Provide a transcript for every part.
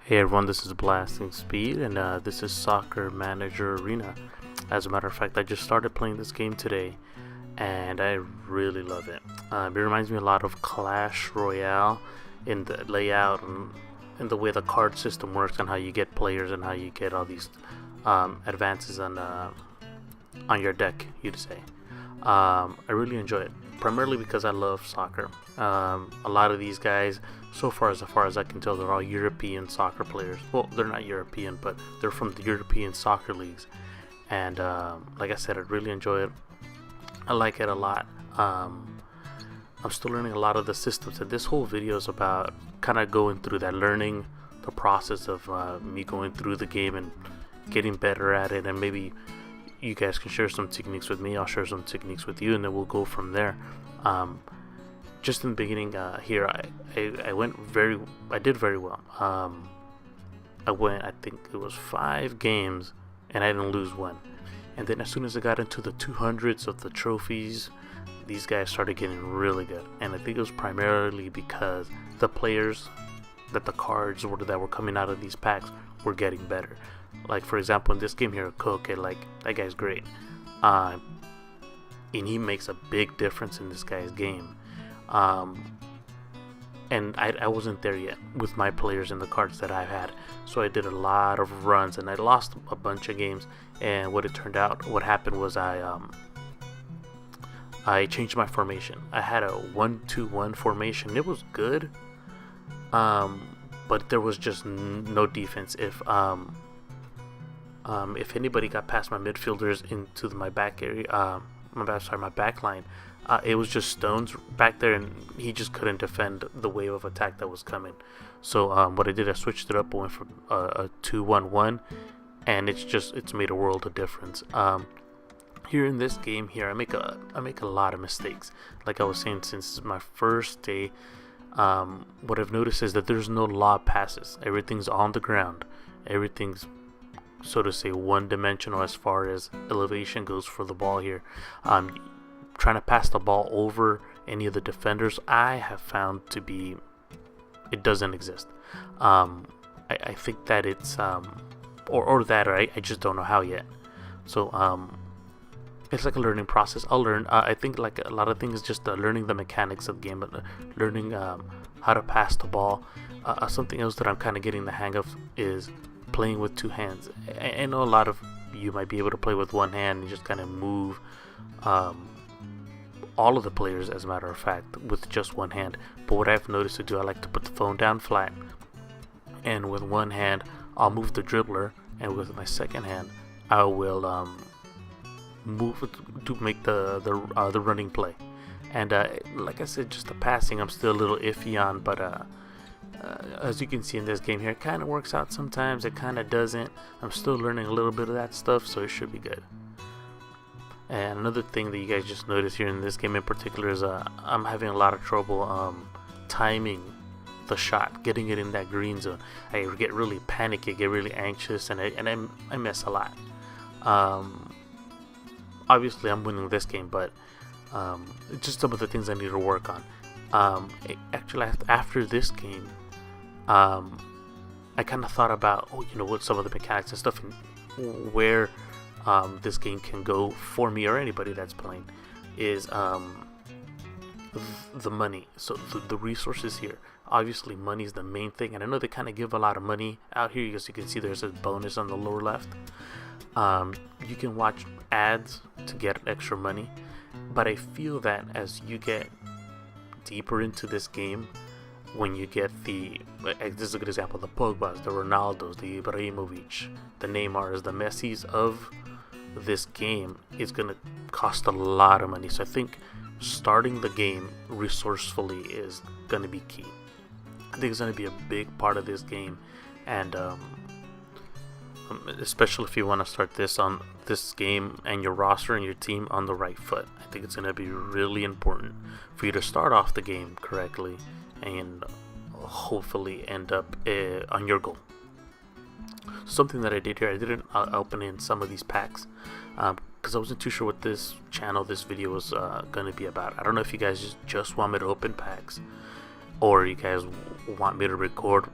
Hey everyone, this is Blasting Speed, and this is Soccer Manager Arena. As a matter of fact, I just started playing this game today, and I really love it. It reminds me a lot of Clash Royale in the layout and in the way the card system works, and how you get players and how you get all these advances on your deck, you'd say. I really enjoy it, primarily because I love soccer. A lot of these guys, so far as I can tell, they're all European soccer players. Well, they're not European, but they're from the European soccer leagues. And like I said, I really enjoy it. I like it a lot. I'm still learning a lot of the systems, and this whole video is about kind of going through that, learning the process of me going through the game and getting better at it, and maybe you guys can share some techniques with me, I'll share some techniques with you, and then we'll go from there. Just in the beginning here, I did very well. I think it was 5 games, and I didn't lose one. And then as soon as I got into the 200s of the trophies, these guys started getting really good. And I think it was primarily because the players that the cards that were coming out of these packs were getting better. Like, for example, in this game here, Coke, like, that guy's great. And he makes a big difference in this guy's game. And I wasn't there yet with my players and the cards that I've had. So I did a lot of runs, and I lost a bunch of games. And what happened was I changed my formation. I had a 1-2-1 formation. It was good. But there was just no defense. If anybody got past my midfielders into my back area, my back line, it was just stones back there, and he just couldn't defend the wave of attack that was coming. So what I did, I switched it up, went from a 2-1-1, and it's made a world of difference. Here in this game here, I make a lot of mistakes. Like I was saying, since my first day, what I've noticed is that there's no lob passes. Everything's on the ground. Everything's, so to say, one-dimensional as far as elevation goes for the ball here. Trying to pass the ball over any of the defenders, I have found to be, it doesn't exist. I think that it's or I just don't know how yet. So it's like a learning process. I'll learn. I think like a lot of things, just learning the mechanics of the game, but learning how to pass the ball. Something else that I'm kind of getting the hang of is playing with 2 hands. I know a lot of you might be able to play with 1 hand and just kind of move. All of the players, as a matter of fact, with just 1 hand. But what I've noticed to do, I like to put the phone down flat, and with 1 hand I'll move the dribbler, and with my second hand I will move to make the running play. And like I said, just the passing I'm still a little iffy on, but as you can see in this game here, it kind of works out sometimes, it kind of doesn't. I'm still learning a little bit of that stuff, so it should be good. And another thing that you guys just noticed here in this game in particular is I'm having a lot of trouble timing the shot, getting it in that green zone. I get really panicky, get really anxious, and I miss a lot. Obviously I'm winning this game, but just some of the things I need to work on. Actually, after this game, I kind of thought about, what some of the mechanics and stuff, and where this game can go for me or anybody that's playing, is the money. So the resources here, obviously money is the main thing, and I know they kind of give a lot of money out here. As you can see, there's a bonus on the lower left. You can watch ads to get extra money, but I feel that as you get deeper into this game, when you get this is a good example, the Pogbas, the Ronaldos, the Ibrahimovic, the Neymars, the Messis of this game is going to cost a lot of money. So I think starting the game resourcefully is going to be key. I think it's going to be a big part of this game, and especially if you want to start this game and your roster and your team on the right foot. I think it's going to be really important for you to start off the game correctly and hopefully end up on your goal. Something that I did here, I didn't open in some of these packs because I wasn't too sure what this video was going to be about. I don't know if you guys just want me to open packs, or you guys want me to record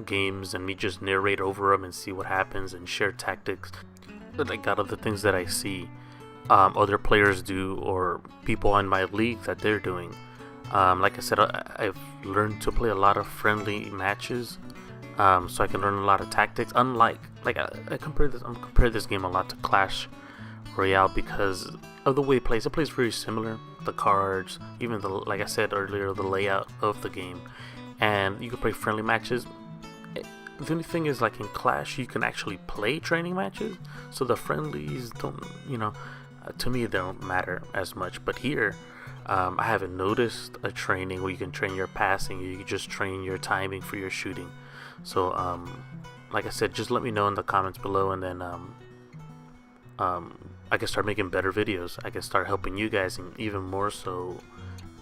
games and me just narrate over them and see what happens and share tactics, like out of the things that I see other players do or people in my league that they're doing. Like I said, I've learned to play a lot of friendly matches, so I can learn a lot of tactics. Unlike, like I compare this game a lot to Clash Royale because of the way it plays. It plays very similar. The cards, even like I said earlier, the layout of the game, and you can play friendly matches. The only thing is, like in Clash, you can actually play training matches, so the friendlies don't, to me, they don't matter as much. But here, I haven't noticed a training where you can train your passing, you can just train your timing for your shooting. So, like I said, just let me know in the comments below, and then I can start making better videos. I can start helping you guys, and even more so,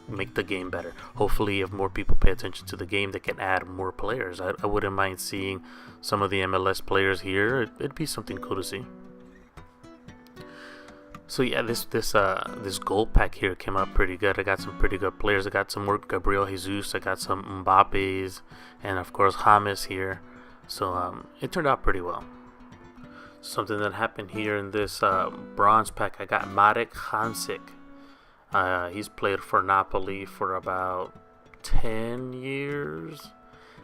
make the game better. Hopefully, if more people pay attention to the game, they can add more players. I wouldn't mind seeing some of the MLS players here. It'd be something cool to see. So yeah, this gold pack here came out pretty good. I got some pretty good players. I got some more Gabriel Jesus. I got some Mbappe's, and of course James here. So it turned out pretty well. Something that happened here in this bronze pack, I got Marek Hamsik. He's played for Napoli for about 10 years,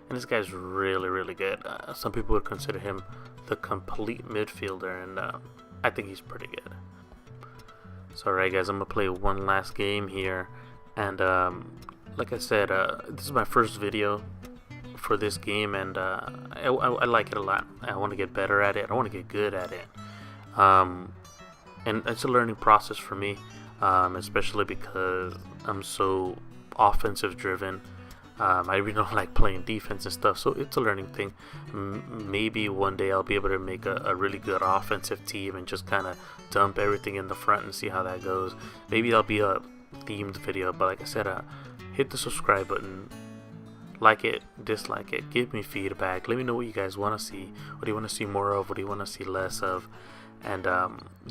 and this guy's really, really good. Some people would consider him the complete midfielder, and I think he's pretty good. So alright guys, I'm going to play one last game here, and like I said, this is my first video for this game, and I like it a lot. I want to get better at it. I want to get good at it, and it's a learning process for me, especially because I'm so offensive driven. I really don't like playing defense and stuff, so it's a learning thing. Maybe one day I'll be able to make a really good offensive team and just kind of dump everything in the front and see how that goes. Maybe that'll be a themed video, but like I said, hit the subscribe button, like it, dislike it, give me feedback, let me know what you guys want to see. What do you want to see more of? What do you want to see less of? And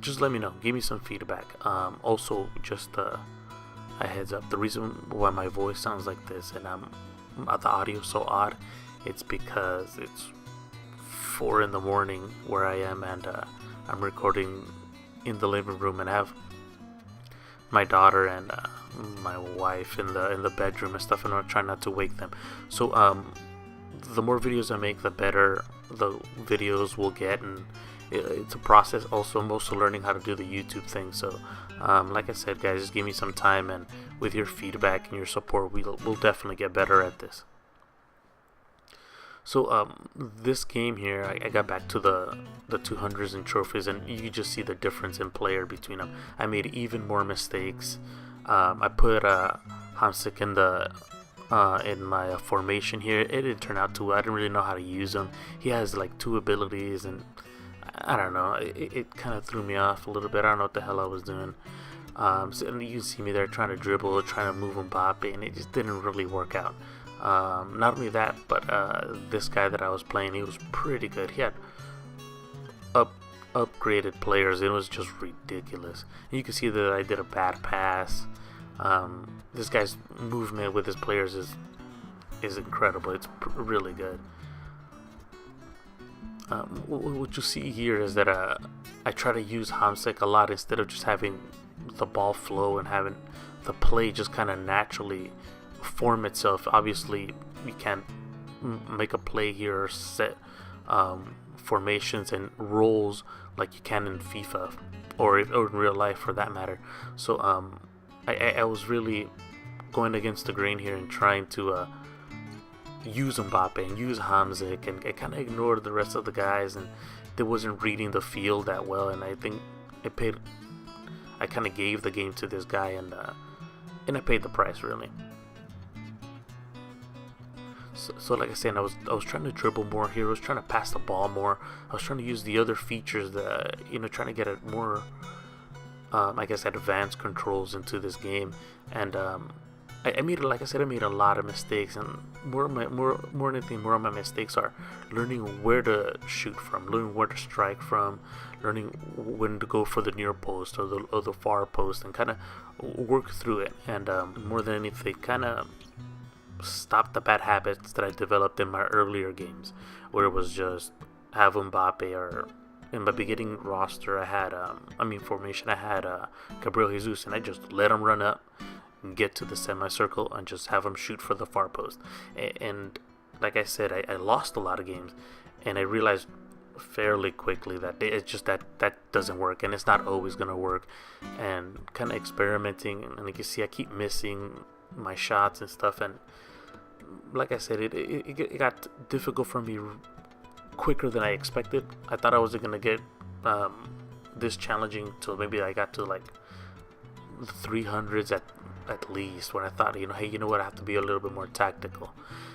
just let me know, give me some feedback. Also, just a heads up, the reason why my voice sounds like this and the audio is so odd, it's because it's 4 in the morning where I am, and I'm recording in the living room, and I have my daughter and my wife in the bedroom and stuff, and I'm trying not to wake them. So the more videos I make, the better the videos will get, and it's a process. Also, I'm also learning how to do the YouTube thing. So like I said guys, just give me some time, and with your feedback and your support, we'll definitely get better at this. So this game here, I got back to the 200s and trophies, and you just see the difference in player between them. I made even more mistakes. I put Hamsik in my formation here. It didn't turn out too well. I didn't really know how to use him. He has like 2 abilities, and I don't know, it kind of threw me off a little bit. I don't know what the hell I was doing. So, and you see me there trying to dribble, trying to move Mbappe, and it just didn't really work out. Not only that, but this guy that I was playing, he was pretty good. He had upgraded players. It was just ridiculous. And you can see that I did a bad pass. This guy's movement with his players is incredible. It's really good. What you see here is that I try to use Hamsik a lot instead of just having the ball flow and having the play just kind of naturally form itself. Obviously, you can't make a play here or set formations and roles like you can in FIFA or in real life for that matter. So I was really going against the grain here and trying to use Mbappe and use Hamsik, and I kind of ignored the rest of the guys, and they wasn't reading the field that well, and I think I kind of gave the game to this guy, and I paid the price really. So like I said, I was trying to dribble more here. I was trying to pass the ball more. I was trying to use the other features that, trying to get a more I guess advanced controls into this game, and I made, like I said, I made a lot of mistakes, and more than anything, more of my mistakes are learning where to shoot from, learning where to strike from, learning when to go for the near post or the far post, and kind of work through it. And more than anything, kind of stop the bad habits that I developed in my earlier games, where it was just have Mbappe, or in my beginning roster I had formation I had Gabriel Jesus, and I just let him run up and get to the semicircle and just have him shoot for the far post. And like I said, I lost a lot of games, and I realized fairly quickly that it's just that doesn't work, and it's not always gonna work. And kind of experimenting, and like you see, I keep missing my shots and stuff, and like I said, it got difficult for me quicker than I expected. I thought I wasn't gonna get this challenging till maybe I got to like the 300s at least, when I thought, hey, you know what, I have to be a little bit more tactical.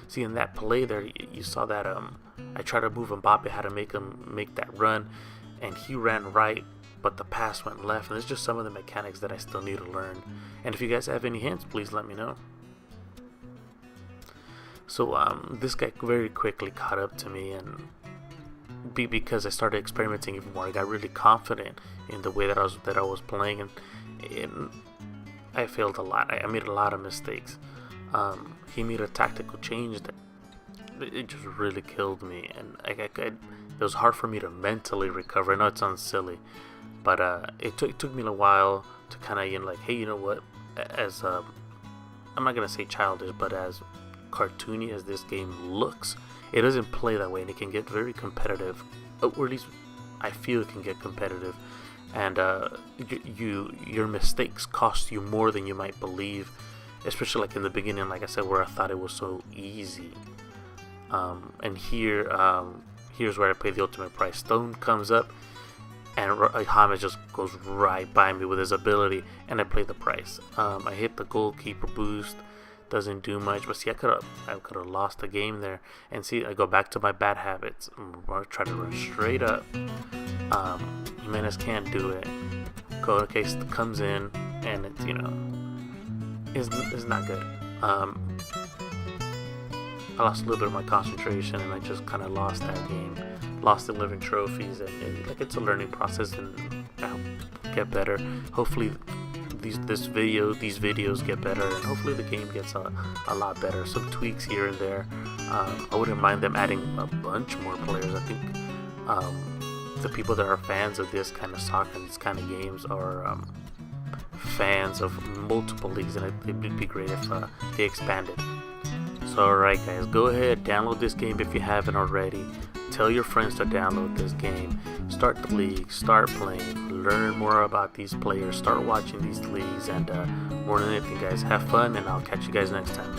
See, in that play there, you saw that I tried to move Mbappe, how to make him make that run, and he ran right, but the pass went left. And there's just some of the mechanics that I still need to learn. And if you guys have any hints, please let me know. So this guy very quickly caught up to me, and because I started experimenting even more, I got really confident in the way that I was playing, and I failed a lot. I made a lot of mistakes. He made a tactical change that it just really killed me, and it was hard for me to mentally recover. I know it sounds silly, but it took me a while to kind of like, hey, you know what? As I'm not gonna say childish, but as cartoony as this game looks, it doesn't play that way, and it can get very competitive, or at least I feel it can get competitive. And your mistakes cost you more than you might believe, especially like in the beginning, like I said, where I thought it was so easy. And here's where I pay the ultimate price. Stone comes up, and James just goes right by me with his ability, and I play the price. I hit the goalkeeper boost, doesn't do much, but see, I could have lost the game there. And see, I go back to my bad habits. I try to run straight up. Jimenez can't do it. Case comes in, and it's not good. I lost a little bit of my concentration, and I just kind of lost that game. Lost 11 trophies, and it's a learning process, and I'll get better. Hopefully these videos get better, and hopefully the game gets a lot better. Some tweaks here and there. I wouldn't mind them adding a bunch more players. I think the people that are fans of this kind of soccer and these kind of games are fans of multiple leagues, and it'd be great if they expanded. So alright guys, go ahead, download this game if you haven't already. Tell your friends to download this game. Start the league, start playing, learn more about these players, start watching these leagues, and more than anything guys, have fun, and I'll catch you guys next time.